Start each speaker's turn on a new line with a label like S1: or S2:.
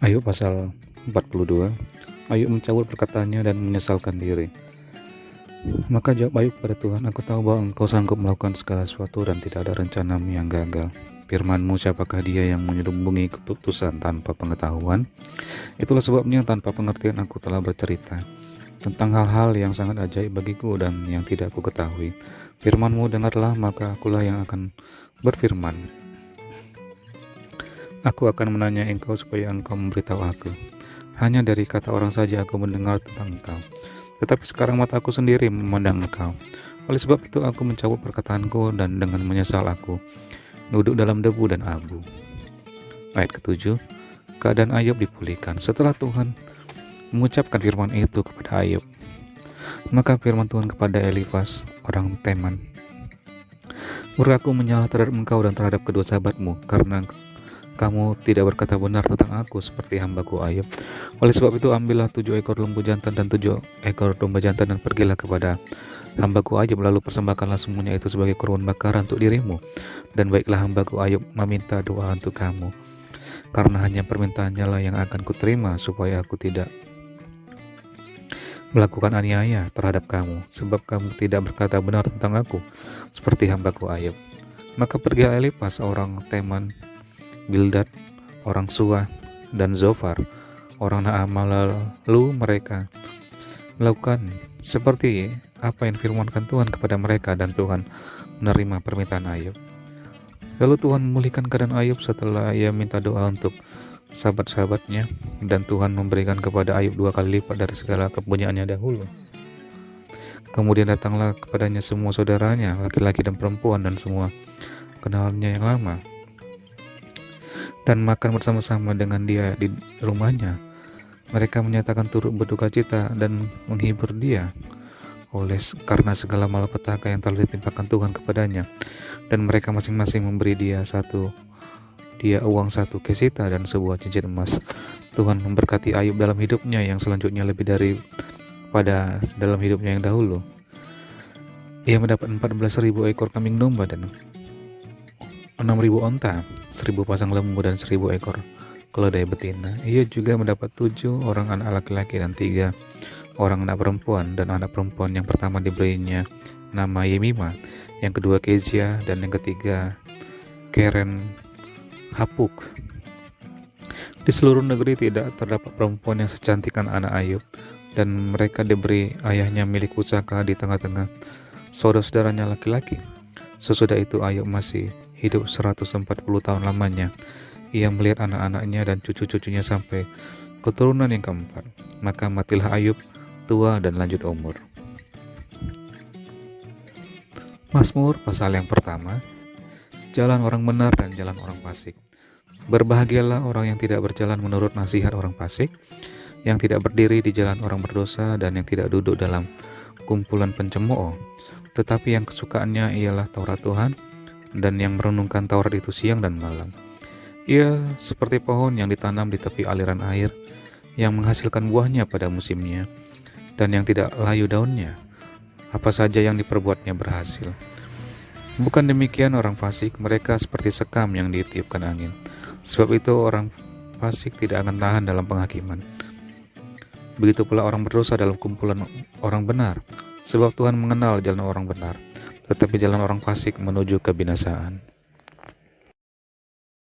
S1: Ayub pasal 42. Ayub mencabut perkataannya dan menyesalkan diri. Maka jawab Ayub kepada Tuhan, "Aku tahu bahwa Engkau sanggup melakukan segala sesuatu dan tidak ada rencanamu yang gagal. Firman-Mu, siapakah dia yang menyelubungi keputusan tanpa pengetahuan? Itulah sebabnya tanpa pengertian aku telah bercerita tentang hal-hal yang sangat ajaib bagiku dan yang tidak aku ketahui. Firman-Mu dengarlah, maka akulah yang akan berfirman. Aku akan menanya Engkau supaya Engkau memberitahu aku. Hanya dari kata orang saja aku mendengar tentang Engkau. Tetapi sekarang mataku sendiri memandang Engkau. Oleh sebab itu aku mencabut perkataanku dan dengan menyesal aku duduk dalam debu dan abu." Ayat ke-7. Keadaan Ayub dipulihkan. Setelah Tuhan mengucapkan firman itu kepada Ayub, maka firman Tuhan kepada Elifas orang Teman, "Murkaku menyala terhadap engkau dan terhadap kedua sahabatmu, karena kamu tidak berkata benar tentang aku seperti hambaku Ayub. Oleh sebab itu ambillah 7 ekor lembu jantan dan 7 ekor domba jantan dan pergilah kepada hambaku Ayub, lalu persembahkanlah semuanya itu sebagai korban bakaran untuk dirimu. Dan baiklah hambaku Ayub meminta doa untuk kamu, karena hanya permintaannya lah yang akan kuterima, supaya aku tidak melakukan aniaya terhadap kamu, sebab kamu tidak berkata benar tentang aku seperti hambaku Ayub." Maka pergi Elifas orang Teman, Bildad orang Suah, dan Zofar orang Naamah, lalu mereka melakukan seperti apa yang firmankan Tuhan kepada mereka, dan Tuhan menerima permintaan Ayub. Lalu Tuhan memulihkan keadaan Ayub setelah ia minta doa untuk sahabat-sahabatnya, dan Tuhan memberikan kepada Ayub 2 kali lipat dari segala kepunyaannya dahulu. Kemudian datanglah kepadanya semua saudaranya, laki-laki dan perempuan, dan semua kenalannya yang lama, dan makan bersama-sama dengan dia di rumahnya. Mereka menyatakan turut berduka cita dan menghibur dia karena segala malapetaka yang telah ditimpakan Tuhan kepadanya, dan mereka masing-masing memberi dia uang 1 kesita dan sebuah cincin emas. Tuhan memberkati Ayub dalam hidupnya yang selanjutnya lebih daripada dalam hidupnya yang dahulu. Ia mendapat 14.000 ekor kambing domba dan 6.000 onta, 1.000 pasang lembu dan 1.000 ekor keledai betina. Ia juga mendapat 7 orang anak laki-laki dan 3 orang anak perempuan, dan anak perempuan yang pertama diberinya nama Yemima, yang kedua Kezia, dan yang ketiga Keren Hapuk. Di seluruh negeri tidak terdapat perempuan yang secantik anak Ayub, dan mereka diberi ayahnya milik pusaka di tengah-tengah saudara-saudaranya laki-laki. Sesudah itu Ayub masih hidup 140 tahun lamanya. Ia melihat anak-anaknya dan cucu-cucunya sampai keturunan yang keempat. Maka matilah Ayub tua dan lanjut umur. Mazmur pasal yang pertama. Jalan orang benar dan jalan orang fasik. Berbahagialah orang yang tidak berjalan menurut nasihat orang fasik, yang tidak berdiri di jalan orang berdosa, dan yang tidak duduk dalam kumpulan pencemooh. Tetapi yang kesukaannya ialah Taurat Tuhan, dan yang merenungkan Taurat itu siang dan malam. Ia seperti pohon yang ditanam di tepi aliran air, yang menghasilkan buahnya pada musimnya, dan yang tidak layu daunnya. Apa saja yang diperbuatnya berhasil. Bukan demikian orang fasik, mereka seperti sekam yang ditiupkan angin. Sebab itu orang fasik tidak akan tahan dalam penghakiman. Begitu pula orang berdosa dalam kumpulan orang benar. Sebab Tuhan mengenal jalan orang benar, tetapi jalan orang fasik menuju kebinasaan.